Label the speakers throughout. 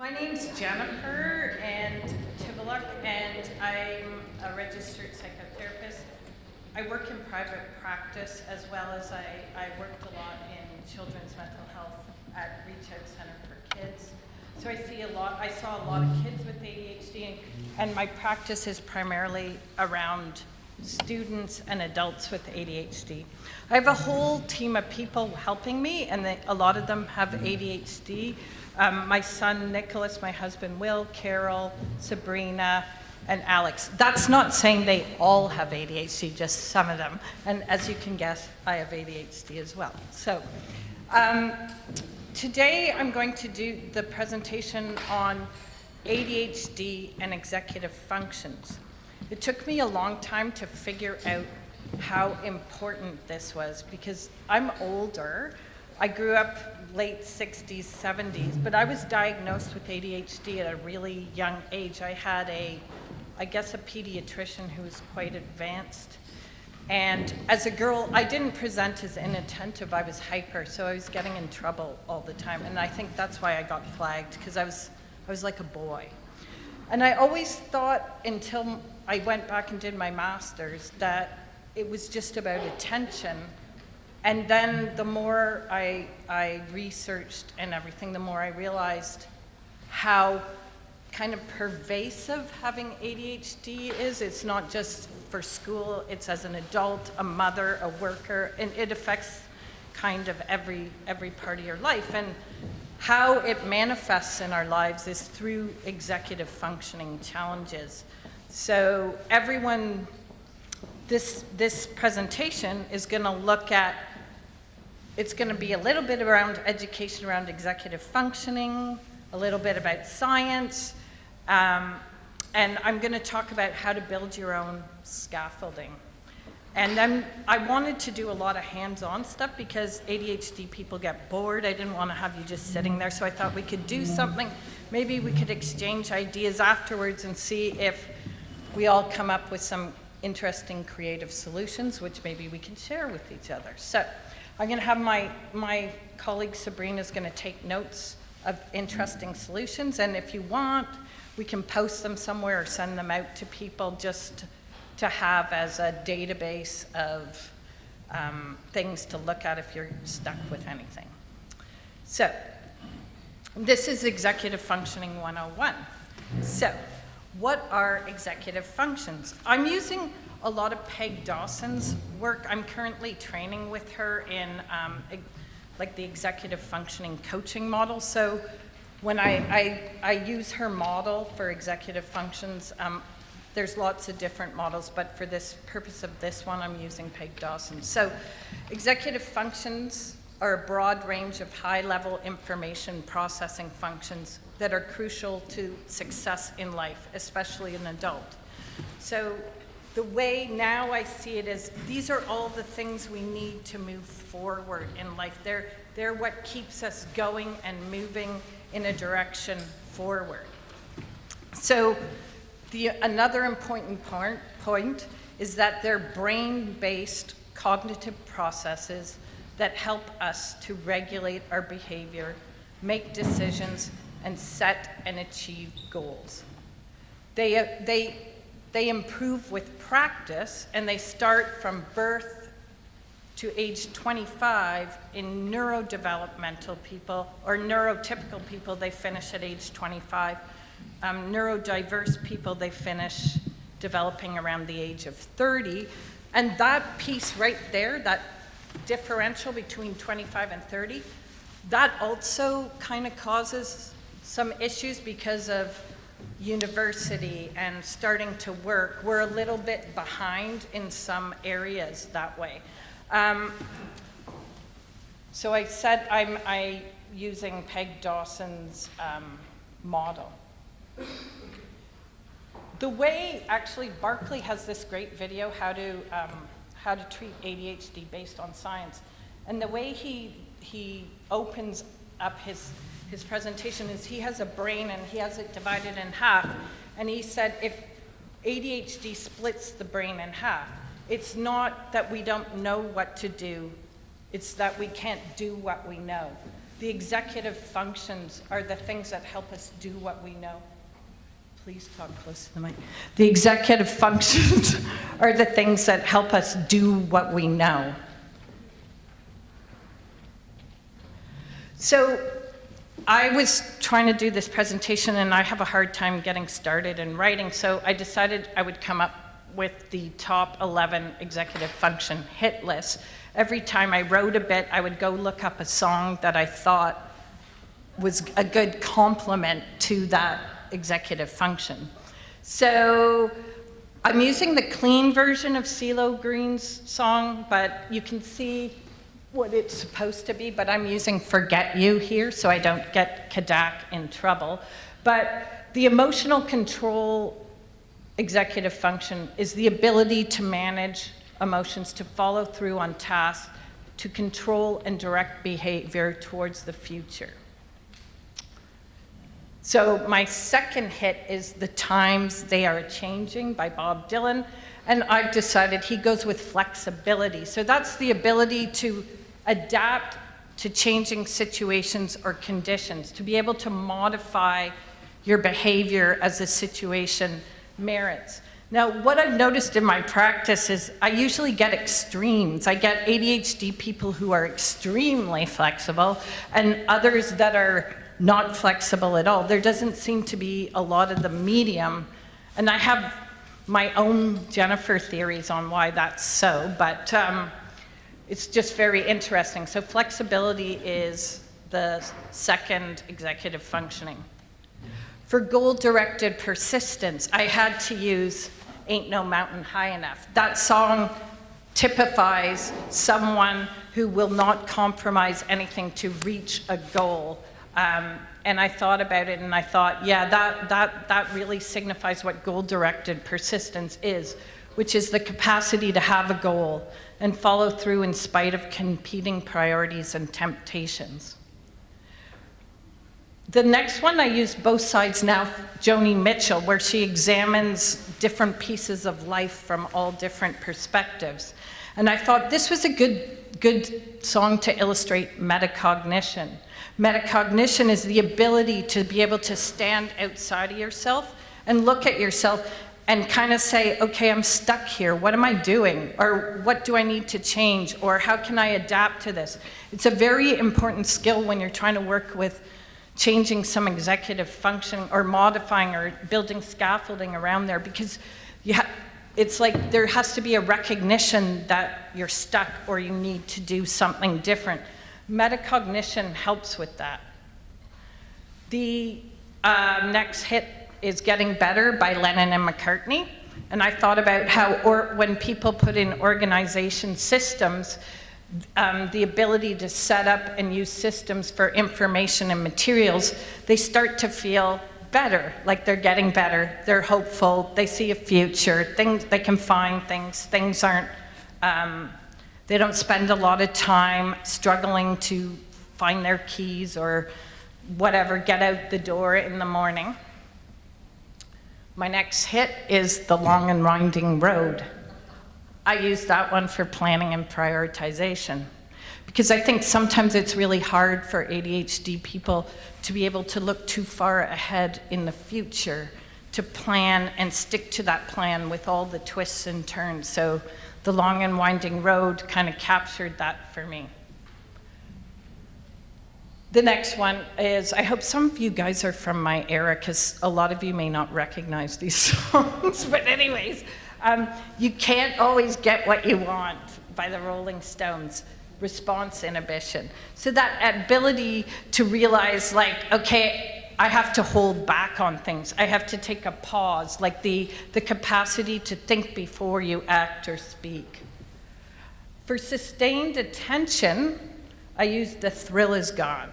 Speaker 1: My name's Jennifer and Tiviluk, and I'm a registered psychotherapist. I work in private practice as well as I worked a lot in children's mental health at Reach Out Center for Kids. So I saw a lot of kids with ADHD, and my practice is primarily around students and adults with ADHD. I have a whole team of people helping me, and a lot of them have ADHD. My son Nicholas, my husband Will, Carol, Sabrina, and Alex. That's not saying they all have ADHD, just some of them. And as you can guess, I have ADHD as well. So today I'm going to do the presentation on ADHD and executive functions. It took me a long time to figure out how important this was because I'm older. I grew up late 60s, 70s, but I was diagnosed with ADHD at a really young age. I had a pediatrician who was quite advanced. And as a girl, I didn't present as inattentive, I was hyper, so I was getting in trouble all the time. And I think that's why I got flagged, because I was like a boy. And I always thought, until I went back and did my master's, that it was just about attention. And then the more I researched and everything, the more I realized how kind of pervasive having ADHD is. It's not just for school, it's as an adult, a mother, a worker, and it affects kind of every part of your life. And how it manifests in our lives is through executive functioning challenges. So everyone, this presentation is going to look at, it's going to be a little bit around education around executive functioning, a little bit about science, and I'm going to talk about how to build your own scaffolding. And then I wanted to do a lot of hands-on stuff because ADHD people get bored. I didn't want to have you just sitting there, so I thought we could do something. Maybe we could exchange ideas afterwards and see if we all come up with some interesting creative solutions, which maybe we can share with each other. So I'm going to have my colleague Sabrina is going to take notes of interesting solutions, and if you want, we can post them somewhere or send them out to people just to have as a database of things to look at if you're stuck with anything. So this is Executive Functioning 101. So what are executive functions? I'm using a lot of Peg Dawson's work. I'm currently training with her in like the executive functioning coaching model. So when I use her model for executive functions, there's lots of different models, but for this purpose of this one, I'm using Peg Dawson. So executive functions are a broad range of high-level information processing functions that are crucial to success in life, especially an adult. So the way now I see it is these are all the things we need to move forward in life. They're what keeps us going and moving in a direction forward. So another important point is that they're brain-based cognitive processes that help us to regulate our behavior, make decisions, and set and achieve goals. They improve with practice, and they start from birth to age 25. In neurodevelopmental people, or neurotypical people, they finish at age 25. Neurodiverse people, they finish developing around the age of 30. And that piece right there, that differential between 25 and 30, that also kind of causes some issues because of university and starting to work. We're a little bit behind in some areas that way. So I said I'm using Peg Dawson's model. The way, actually, Barkley has this great video, how to treat ADHD based on science. And the way he opens up his presentation is he has a brain and he has it divided in half. And he said if ADHD splits the brain in half, it's not that we don't know what to do, it's that we can't do what we know. The executive functions are the things that help us do what we know. Please talk close to the mic. The executive functions are the things that help us do what we know. So I was trying to do this presentation and I have a hard time getting started in writing, so I decided I would come up with the top 11 executive function hit list. Every time I wrote a bit, I would go look up a song that I thought was a good complement to that executive function. So I'm using the clean version of CeeLo Green's song, but you can see what it's supposed to be, but I'm using Forget You here so I don't get caddac in trouble. But the emotional control executive function is the ability to manage emotions, to follow through on tasks, to control and direct behavior towards the future. So my second hit is The Times They Are Changing by Bob Dylan, and I've decided he goes with flexibility. So that's the ability to adapt to changing situations or conditions, to be able to modify your behavior as the situation merits. Now, what I've noticed in my practice is I usually get extremes. I get ADHD people who are extremely flexible and others that are not flexible at all. There doesn't seem to be a lot of the medium, and I have my own Jennifer theories on why that's so, but it's just very interesting. So flexibility is the second executive functioning. For goal-directed persistence, I had to use Ain't No Mountain High Enough. That song typifies someone who will not compromise anything to reach a goal. And I thought about it and I thought, yeah, that really signifies what goal-directed persistence is, which is the capacity to have a goal and follow through in spite of competing priorities and temptations. The next one, I used Both Sides Now, Joni Mitchell, where she examines different pieces of life from all different perspectives. And I thought this was a good song to illustrate metacognition. Metacognition is the ability to be able to stand outside of yourself and look at yourself and kind of say, okay, I'm stuck here. What am I doing? Or what do I need to change? Or how can I adapt to this? It's a very important skill when you're trying to work with changing some executive function or modifying or building scaffolding around there, because it's like there has to be a recognition that you're stuck or you need to do something different. Metacognition helps with that. The next hit is Getting Better by Lennon and McCartney. And I thought about how when people put in organization systems, the ability to set up and use systems for information and materials, they start to feel better, like they're getting better, they're hopeful, they see a future, they can find things aren't, they don't spend a lot of time struggling to find their keys or whatever, get out the door in the morning. My next hit is The Long and Winding Road. I use that one for planning and prioritization, because I think sometimes it's really hard for ADHD people to be able to look too far ahead in the future, to plan and stick to that plan with all the twists and turns. So The Long and Winding Road kind of captured that for me. The next one is, I hope some of you guys are from my era, because a lot of you may not recognize these songs, but anyways, You Can't Always Get What You Want by the Rolling Stones, response inhibition. So that ability to realize, like, okay, I have to hold back on things. I have to take a pause, like the capacity to think before you act or speak. For sustained attention, I use The Thrill Is Gone.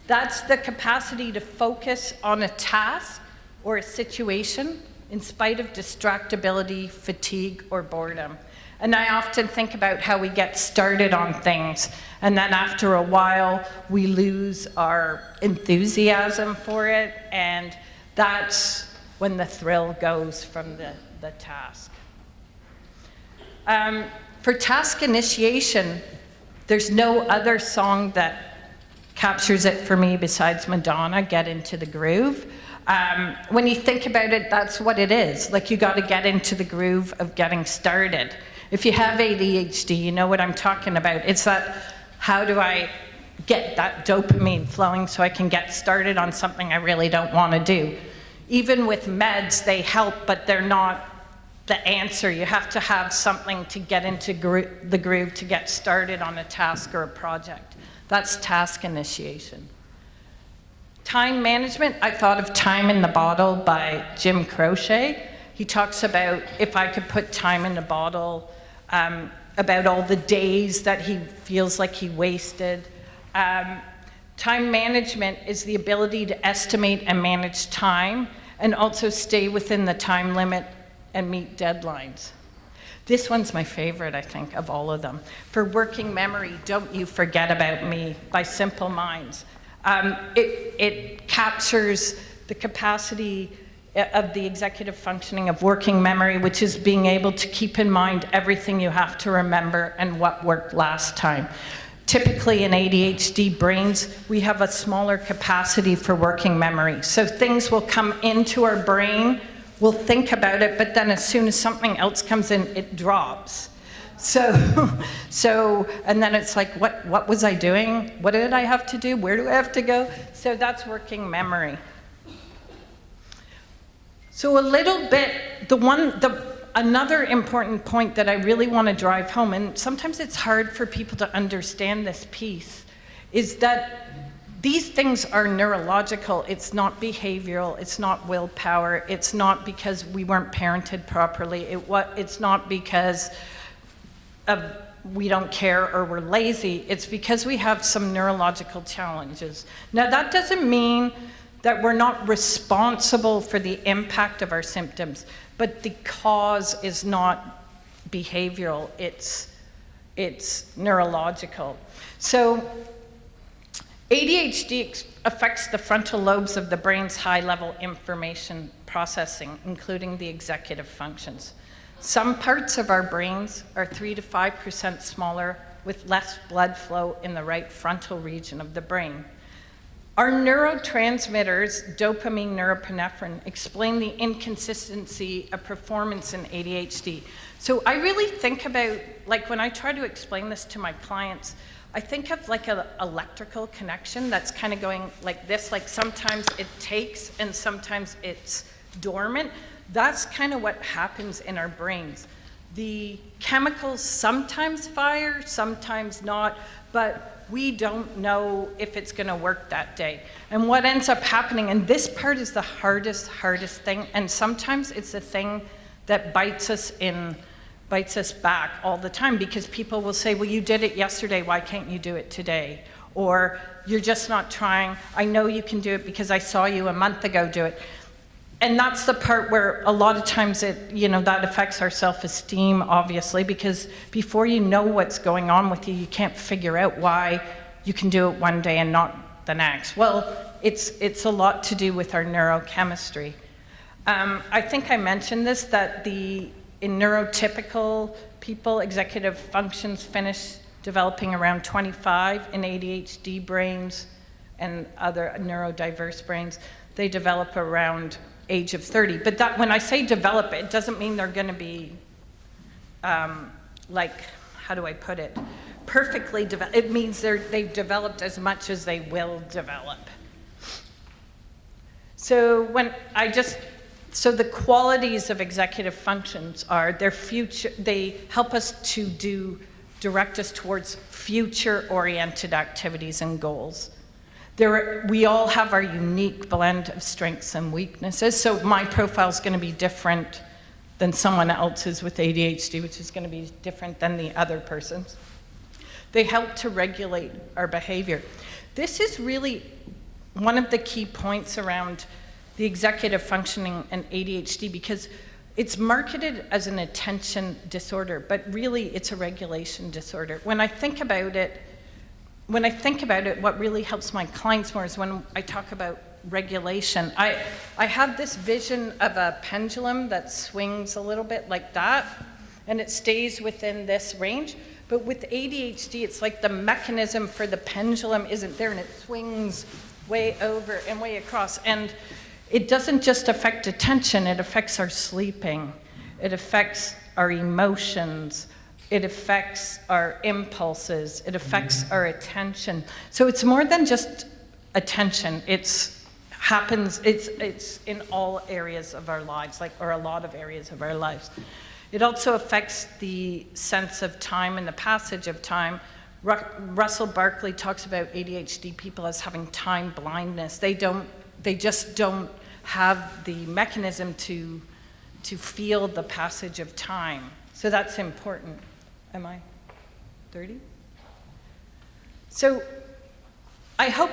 Speaker 1: That's the capacity to focus on a task or a situation in spite of distractibility, fatigue, or boredom. And I often think about how we get started on things, and then after a while, we lose our enthusiasm for it, and that's when the thrill goes from the task. For task initiation, There's no other song that captures it for me besides Madonna, Get Into the Groove. When you think about it, that's what it is. Like, you got to get into the groove of getting started. If you have ADHD, you know what I'm talking about. It's that, how do I get that dopamine flowing so I can get started on something I really don't want to do? Even with meds, they help, but they're not the answer. You have to have something to get into the groove to get started on a task or a project. That's task initiation. Time management, I thought of Time in the Bottle by Jim Croce. He talks about, if I could put time in the bottle, about all the days that he feels like he wasted. Time management is the ability to estimate and manage time, and also stay within the time limit and meet deadlines. This one's my favorite, I think, of all of them. For working memory, Don't You Forget About Me by Simple Minds. It captures the capacity of the executive functioning of working memory, which is being able to keep in mind everything you have to remember and what worked last time. Typically in ADHD brains, we have a smaller capacity for working memory. So things will come into our brain, we'll think about it, but then as soon as something else comes in, it drops. And then it's like, what was I doing? What did I have to do? Where do I have to go? So that's working memory. So a little bit, another important point that I really want to drive home, and sometimes it's hard for people to understand this piece, is that these things are neurological. It's not behavioral. It's not willpower. It's not because we weren't parented properly. It's not because we don't care or we're lazy. It's because we have some neurological challenges. Now, that doesn't mean that we're not responsible for the impact of our symptoms, but the cause is not behavioral. It's neurological. So ADHD affects the frontal lobes of the brain's high-level information processing, including the executive functions. Some parts of our brains are 3 to 5% smaller with less blood flow in the right frontal region of the brain. Our neurotransmitters, dopamine, norepinephrine, explain the inconsistency of performance in ADHD. So I really think about, like when I try to explain this to my clients, I think of like an electrical connection that's kind of going like this, like sometimes it takes and sometimes it's dormant. That's kind of what happens in our brains. The chemicals sometimes fire, sometimes not, but we don't know if it's going to work that day. And what ends up happening, and this part is the hardest thing, and sometimes it's the thing that bites us back all the time, because people will say, well, you did it yesterday, why can't you do it today? Or you're just not trying. I know you can do it because I saw you a month ago do it. And that's the part where a lot of times that affects our self-esteem, obviously, because before you know what's going on with you, you can't figure out why you can do it one day and not the next. Well, it's a lot to do with our neurochemistry. I think I mentioned this, that in neurotypical people, executive functions finish developing around 25. In ADHD brains and other neurodiverse brains, they develop around age of 30. But that, when I say develop, it doesn't mean they're going to be like, how do I put it, perfectly developed. It means they've developed as much as they will develop. So so the qualities of executive functions are they help us to direct us towards future-oriented activities and goals. We all have our unique blend of strengths and weaknesses, so my profile is going to be different than someone else's with ADHD, which is going to be different than the other person's. They help to regulate our behavior. This is really one of the key points around the executive functioning and ADHD, because it's marketed as an attention disorder, but really it's a regulation disorder. When I think about it, what really helps my clients more is when I talk about regulation. I have this vision of a pendulum that swings a little bit like that, and it stays within this range, But with ADHD, it's like the mechanism for the pendulum isn't there, and it swings way over and way across. And it doesn't just affect attention, it affects our sleeping. It affects our emotions. It affects our impulses. It affects our attention. So it's more than just attention. It's in all areas of our lives, or a lot of areas of our lives. It also affects the sense of time and the passage of time. Russell Barkley talks about ADHD people as having time blindness. They just don't have the mechanism to feel the passage of time. So that's important. Am I 30? So I hope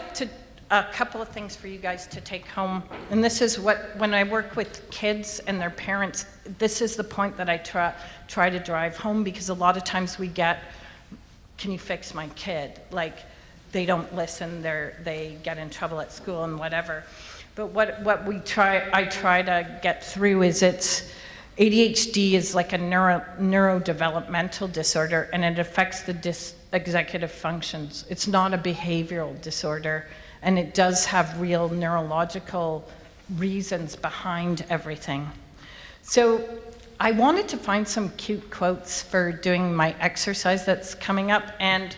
Speaker 1: a couple of things for you guys to take home. And this is when I work with kids and their parents, this is the point that I try to drive home, because a lot of times we get, can you fix my kid? Like, they don't listen, they get in trouble at school and whatever. But what I try to get through is ADHD is like a neurodevelopmental disorder, and it affects the executive functions. It's not a behavioral disorder, and it does have real neurological reasons behind everything. So I wanted to find some cute quotes for doing my exercise that's coming up, and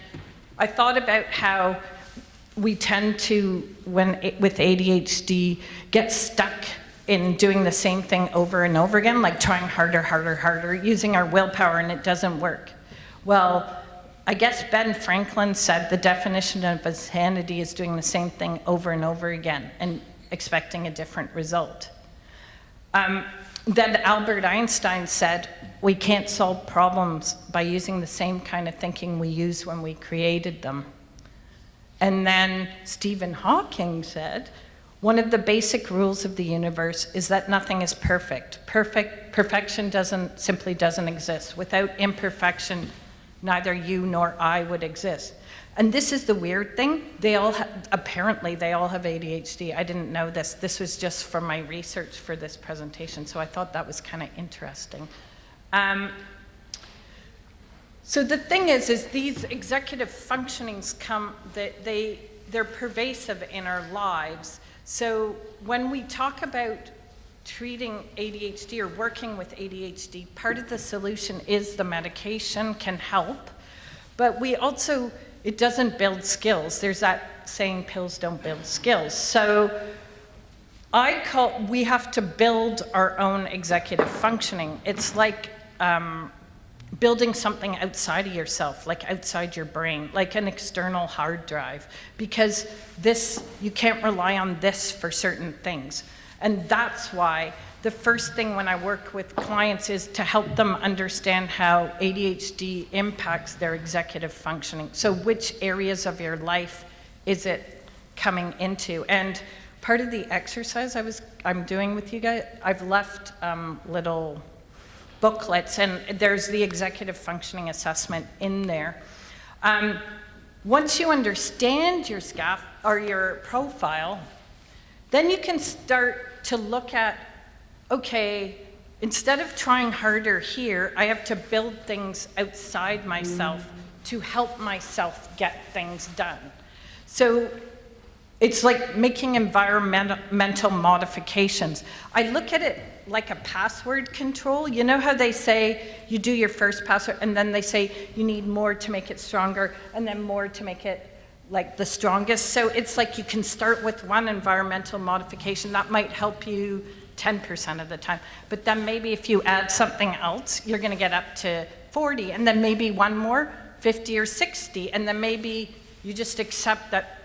Speaker 1: I thought about how we tend to, with ADHD, get stuck in doing the same thing over and over again, like trying harder, using our willpower, and it doesn't work. Well, I guess Ben Franklin said the definition of insanity is doing the same thing over and over again and expecting a different result. Then Albert Einstein said, we can't solve problems by using the same kind of thinking we used when we created them. And then Stephen Hawking said, one of the basic rules of the universe is that nothing is perfect. Perfection simply doesn't exist. Without imperfection, neither you nor I would exist. And this is the weird thing. Apparently they all have ADHD. I didn't know this. This was just from my research for this presentation, so I thought that was kind of interesting. So the thing is these executive functionings they're pervasive in our lives. So when we talk about treating ADHD or working with ADHD, part of the solution is the medication can help, but it doesn't build skills. There's that saying, pills don't build skills. So we have to build our own executive functioning. It's like building something outside of yourself, like outside your brain, like an external hard drive, because you can't rely on this for certain things. And that's why the first thing when I work with clients is to help them understand how ADHD impacts their executive functioning. So which areas of your life is it coming into? And part of the exercise I'm doing with you guys, I've left little booklets, and there's the executive functioning assessment in there. Once you understand your your profile, then you can start to look at, okay, instead of trying harder here, I have to build things outside myself to help myself get things done. So it's like making environmental modifications. I look at it like a password control. You know how they say you do your first password and then they say you need more to make it stronger and then more to make it like the strongest. So it's like you can start with one environmental modification that might help you 10% of the time. But then maybe if you add something else, you're gonna get up to 40, and then maybe one more, 50 or 60, and then maybe you just accept that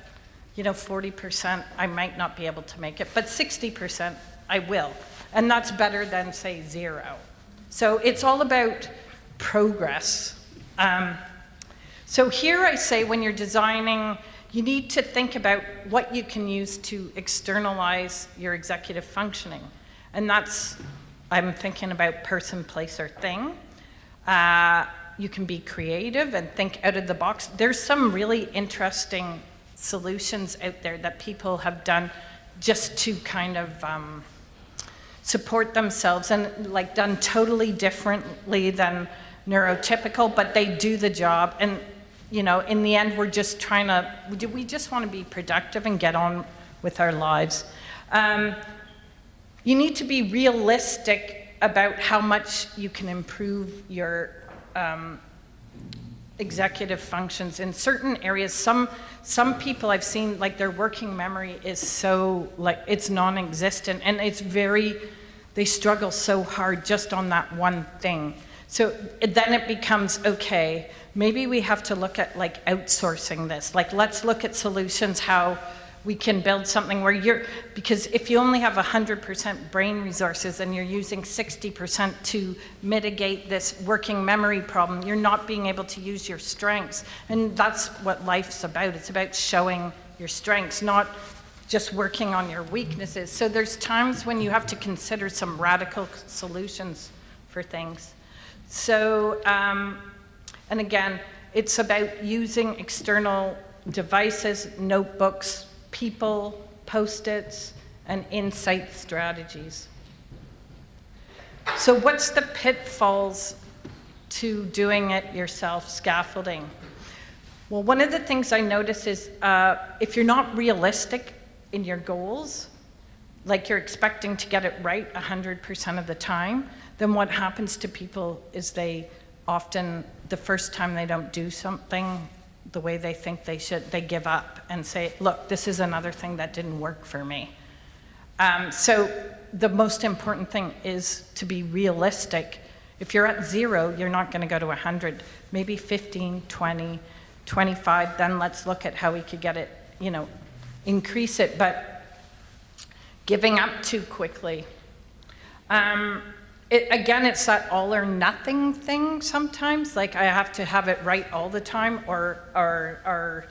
Speaker 1: 40% I might not be able to make it, but 60% I will. And that's better than, say, 0. So it's all about progress. So here I say when you're designing, you need to think about what you can use to externalize your executive functioning. And I'm thinking about person, place, or thing. You can be creative and think out of the box. There's some really interesting solutions out there that people have done just to kind of support themselves, and like done totally differently than neurotypical, but they do the job. And, you know, in the end, we just want to be productive and get on with our lives. You need to be realistic about how much you can improve your executive functions in certain areas. Some people I've seen, like, their working memory is so, like, it's non-existent, and they struggle so hard just on that one thing. So then it becomes, okay, maybe we have to look at, like, outsourcing this. Like, let's look at solutions, how we can build something where because if you only have 100% brain resources and you're using 60% to mitigate this working memory problem, you're not being able to use your strengths. And that's what life's about. It's about showing your strengths, not just working on your weaknesses. So there's times when you have to consider some radical solutions for things. So, and again, it's about using external devices, notebooks, people, Post-its, and insight strategies. So what's the pitfalls to doing it yourself, scaffolding? Well, one of the things I notice is if you're not realistic in your goals, like you're expecting to get it right 100% of the time, then what happens to people is they often, the first time they don't do something the way they think they should, they give up and say, look, this is another thing that didn't work for me. So the most important thing is to be realistic. If you're at 0, you're not going to go to 100, maybe 15, 20, 25, then let's look at how we could get it, you know, increase it, but giving up too quickly. Again, it's that all or nothing thing sometimes, like I have to have it right all the time or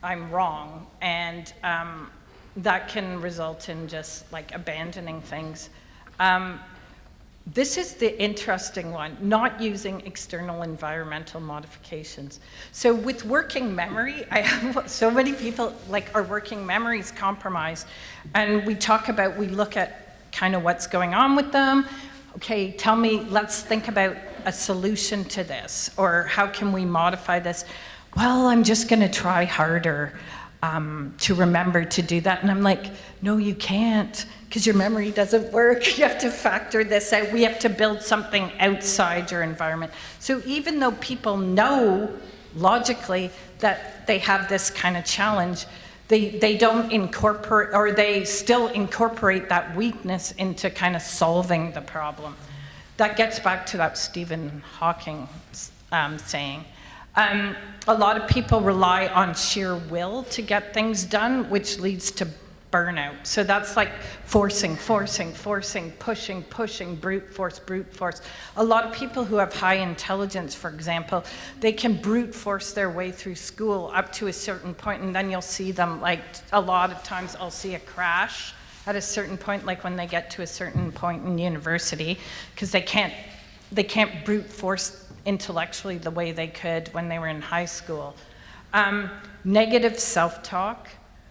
Speaker 1: I'm wrong, and that can result in just like abandoning things. This is the interesting one, not using external environmental modifications. So with working memory, I have so many people, like, our working memory is compromised, and we look at kind of what's going on with them. Okay, tell me, let's think about a solution to this, or how can we modify this? Well, I'm just gonna try harder to remember to do that. And I'm like, no, you can't, because your memory doesn't work. You have to factor this out. We have to build something outside your environment. So even though people know logically that they have this kind of challenge, they don't incorporate, or they still incorporate that weakness into kind of solving the problem. That gets back to that Stephen Hawking saying. A lot of people rely on sheer will to get things done, which leads to burnout. So that's like forcing, pushing, brute force. A lot of people who have high intelligence, for example, they can brute force their way through school up to a certain point, and then you'll see them, like, a lot of times I'll see a crash at a certain point, like when they get to a certain point in university, because they can't brute force intellectually the way they could when they were in high school. Negative self-talk,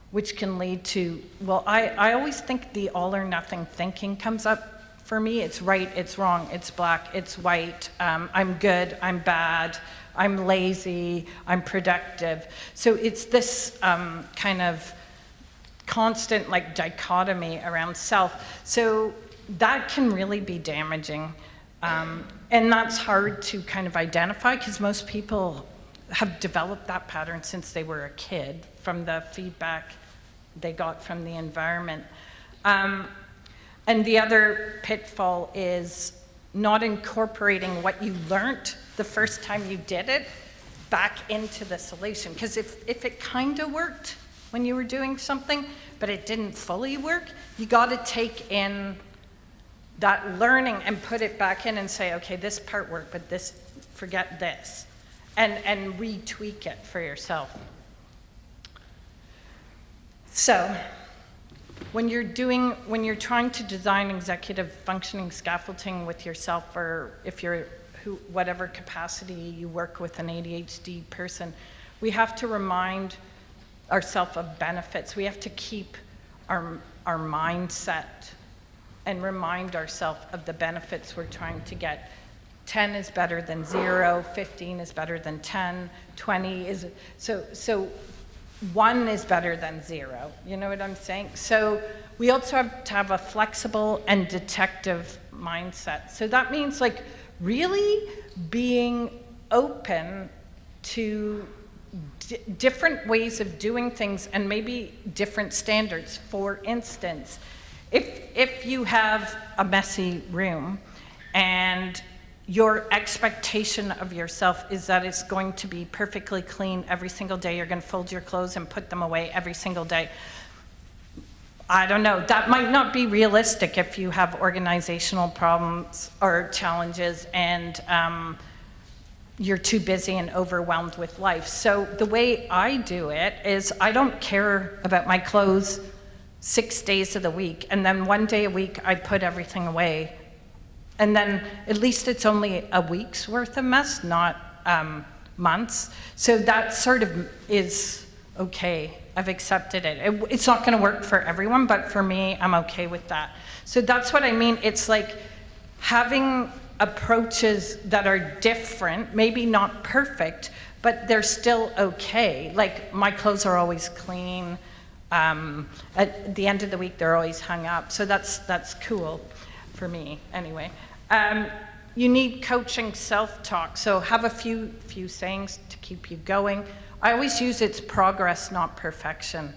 Speaker 1: which can lead to, well, I always think the all or nothing thinking comes up for me. It's right, it's wrong, it's black, it's white, I'm good, I'm bad, I'm lazy, I'm productive. So it's this kind of constant, like, dichotomy around self. So that can really be damaging. And that's hard to kind of identify, because most people have developed that pattern since they were a kid from the feedback they got from the environment. And the other pitfall is not incorporating what you learned the first time you did it back into the solution. Because if it kind of worked when you were doing something, but it didn't fully work, you got to take in that learning and put it back in and say, okay, this part worked, but this, forget this, and retweak it for yourself. So when you're trying to design executive functioning scaffolding with yourself, or if you're whatever capacity you work with an ADHD person, we have to remind ourselves of benefits. We have to keep our mindset and remind ourselves of the benefits we're trying to get. 10 is better than 0, 15 is better than 10, 20 is, so 1 is better than 0. You know what I'm saying? So we also have to have a flexible and detective mindset. So that means like really being open to different ways of doing things and maybe different standards. For instance, if you have a messy room and your expectation of yourself is that it's going to be perfectly clean every single day, you're going to fold your clothes and put them away every single day. I don't know, that might not be realistic if you have organizational problems or challenges and you're too busy and overwhelmed with life. So the way I do it is I don't care about my clothes 6 days of the week, and then 1 day a week I put everything away. And then at least it's only a week's worth of mess, not months. So that sort of is okay. I've accepted it. It's not going to work for everyone, but for me, I'm okay with that. So that's what I mean. It's like having approaches that are different, maybe not perfect, but they're still okay. Like my clothes are always clean. At the end of the week, they're always hung up. So that's cool for me anyway. You need coaching self-talk. So have a few sayings to keep you going. I always use it's progress, not perfection.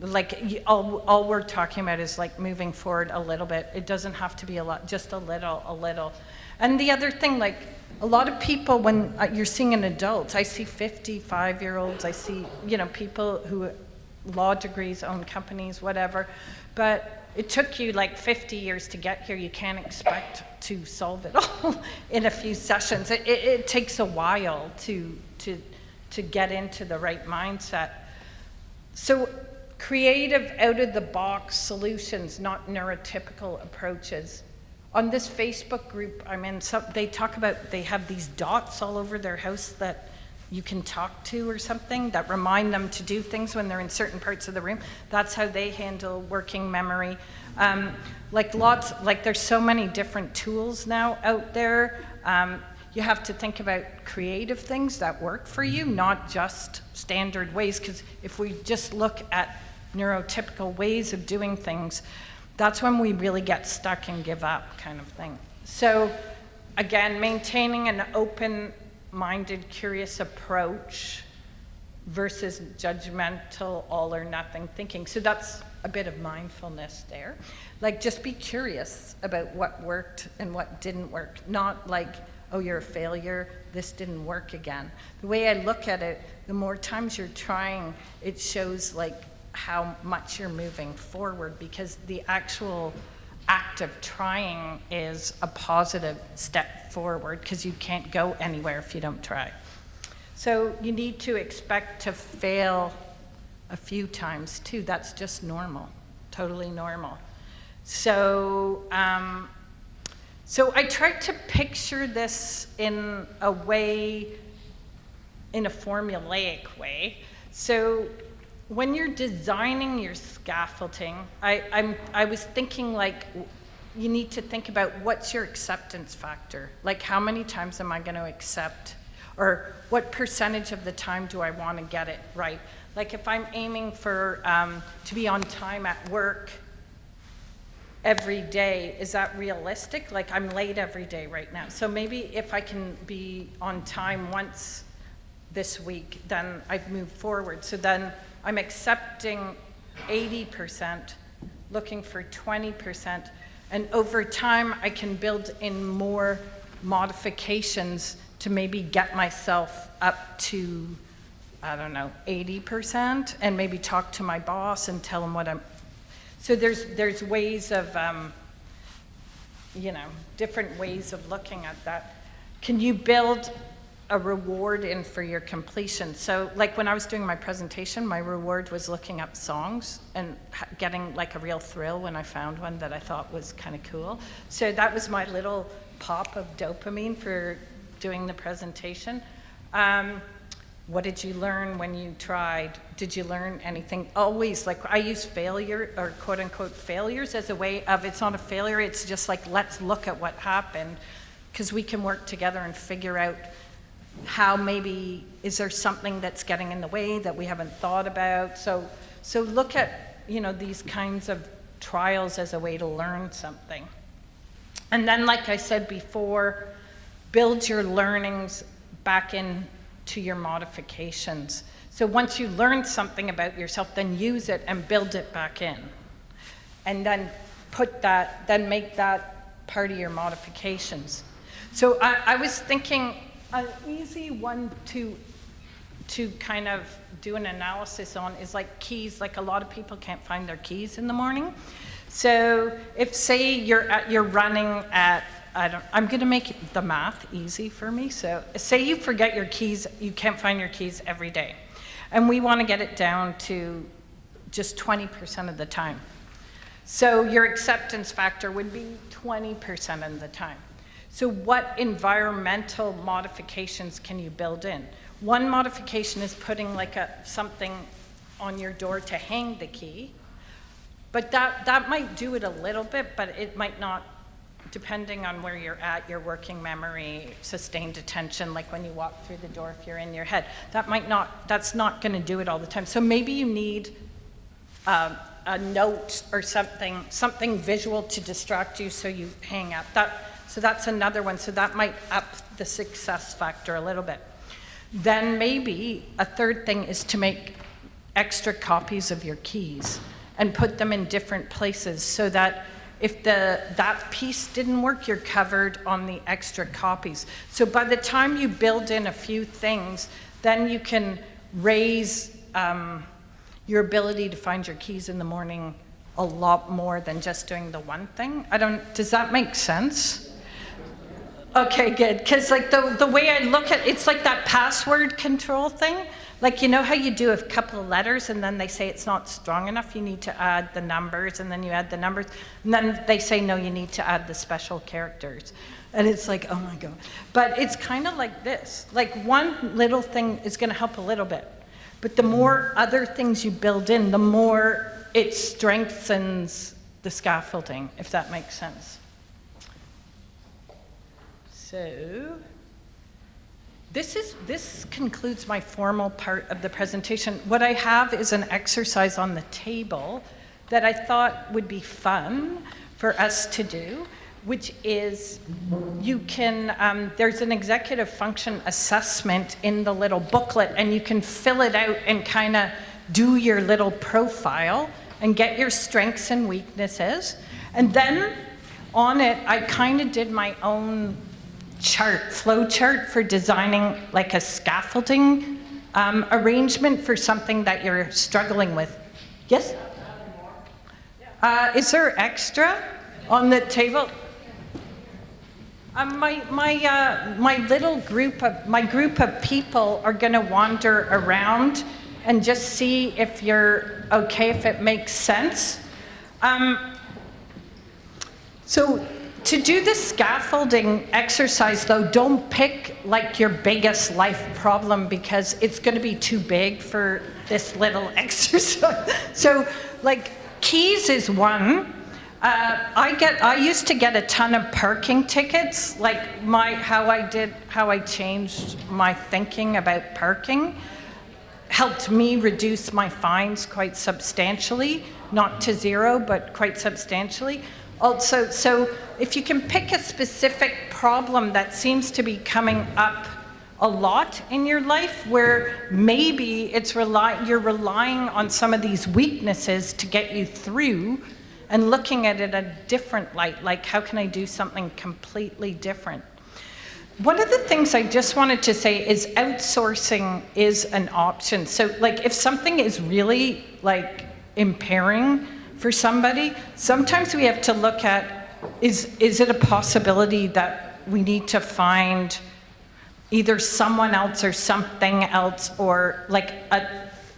Speaker 1: Like all we're talking about is like moving forward a little bit. It doesn't have to be a lot, just a little. And the other thing, like a lot of people, when you're seeing an adult, I see 55-year-olds, I see, people who law degrees, own companies, whatever, but it took you like 50 years to get here. You can't expect to solve it all in a few sessions. It takes a while to get into the right mindset. So creative, out-of-the-box solutions, not neurotypical approaches. On this Facebook group I'm in, they talk about, they have these dots all over their house that you can talk to or something that remind them to do things when they're in certain parts of the room. That's how they handle working memory. There's so many different tools now out there. You have to think about creative things that work for you, not just standard ways, because if we just look at neurotypical ways of doing things, that's when we really get stuck and give up, kind of thing. So again, maintaining an open-minded, curious approach versus judgmental, all or nothing thinking. So that's a bit of mindfulness there. Like, just be curious about what worked and what didn't work, not like, oh, you're a failure, this didn't work again. The way I look at it, the more times you're trying, it shows like how much you're moving forward, because the actual act of trying is a positive step forward, because you can't go anywhere if you don't try. So you need to expect to fail a few times too. That's just normal, totally normal. So I tried to picture this in a way, in a formulaic way. So when you're designing your scaffolding, I was thinking like, you need to think about what's your acceptance factor? Like, how many times am I going to accept? Or what percentage of the time do I want to get it right? Like, if I'm aiming for to be on time at work every day, is that realistic? Like, I'm late every day right now. So maybe if I can be on time once this week, then I've moved forward. So then I'm accepting 80%, looking for 20%, and over time I can build in more modifications to maybe get myself up to, I don't know, 80%, and maybe talk to my boss and tell him what I'm. So there's ways of, different ways of looking at that. Can you build a reward in for your completion? So like when I was doing my presentation, my reward was looking up songs and getting like a real thrill when I found one that I thought was kind of cool. So that was my little pop of dopamine for doing the presentation. What did you learn when you tried? Did you learn anything? Always, like, I use failure, or quote unquote failures, as a way of, it's not a failure, it's just like, let's look at what happened. because we can work together and figure out how maybe, is there something that's getting in the way that we haven't thought about? So look at, these kinds of trials as a way to learn something. And then, like I said before, build your learnings back into your modifications. So once you learn something about yourself, then use it and build it back in. And then make that part of your modifications. So I was thinking an easy one to kind of do an analysis on is like keys. Like a lot of people can't find their keys in the morning. So if, say, you're running at, I'm going to make the math easy for me. So say you forget your keys, you can't find your keys every day. And we want to get it down to just 20% of the time. So your acceptance factor would be 20% of the time. So what environmental modifications can you build in? One modification is putting like something on your door to hang the key. But that might do it a little bit, but it might not, depending on where you're at, your working memory, sustained attention, like when you walk through the door if you're in your head. That's not going to do it all the time. So maybe you need a note or something visual to distract you so you hang up. So that's another one. So that might up the success factor a little bit. Then maybe a third thing is to make extra copies of your keys and put them in different places so that if that piece didn't work, you're covered on the extra copies. So by the time you build in a few things, then you can raise your ability to find your keys in the morning a lot more than just doing the one thing. Does that make sense? Okay, good. Because like the way I look at it's like that password control thing. Like, you know how you do a couple of letters and then they say it's not strong enough, you need to add the numbers, and then you add the numbers, and then they say, no, you need to add the special characters. And it's like, oh my God. But it's kind of like this. Like one little thing is going to help a little bit. But the more other things you build in, the more it strengthens the scaffolding, if that makes sense. So this concludes my formal part of the presentation. What I have is an exercise on the table that I thought would be fun for us to do, which is you can, there's an executive function assessment in the little booklet, and you can fill it out and kind of do your little profile and get your strengths and weaknesses. And then on it, I kind of did my own flow chart for designing like a scaffolding arrangement for something that you're struggling with. Yes? Is there extra on the table? My group of people are going to wander around and just see if you're okay, if it makes sense. So to do the scaffolding exercise, though, don't pick like your biggest life problem because it's going to be too big for this little exercise. So, like, keys is one. I used to get a ton of parking tickets. Like how I changed my thinking about parking helped me reduce my fines quite substantially, not to zero, but quite substantially. Also, so if you can pick a specific problem that seems to be coming up a lot in your life, where maybe you're relying on some of these weaknesses to get you through, and looking at it a different light, like how can I do something completely different? One of the things I just wanted to say is outsourcing is an option. So like if something is really like impairing for somebody, sometimes we have to look at, is it a possibility that we need to find either someone else or something else, or like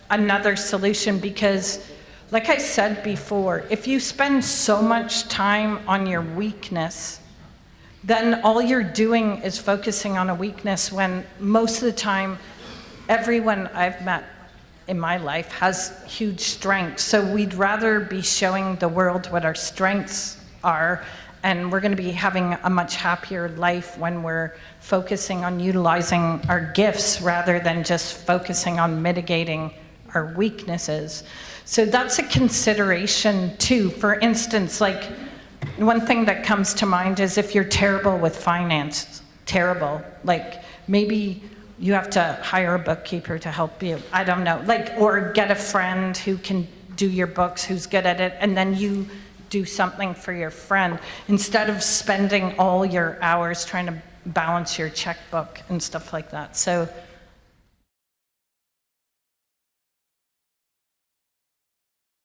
Speaker 1: another solution? Because like I said before, if you spend so much time on your weakness, then all you're doing is focusing on a weakness, when most of the time, everyone I've met in my life has huge strengths. So we'd rather be showing the world what our strengths are and we're going to be having a much happier life when we're focusing on utilizing our gifts rather than just focusing on mitigating our weaknesses. So that's a consideration too. For instance, like one thing that comes to mind is if you're terrible with finance, terrible, like maybe you have to hire a bookkeeper to help you, I don't know, like, or get a friend who can do your books, who's good at it, and then you do something for your friend instead of spending all your hours trying to balance your checkbook and stuff like that. So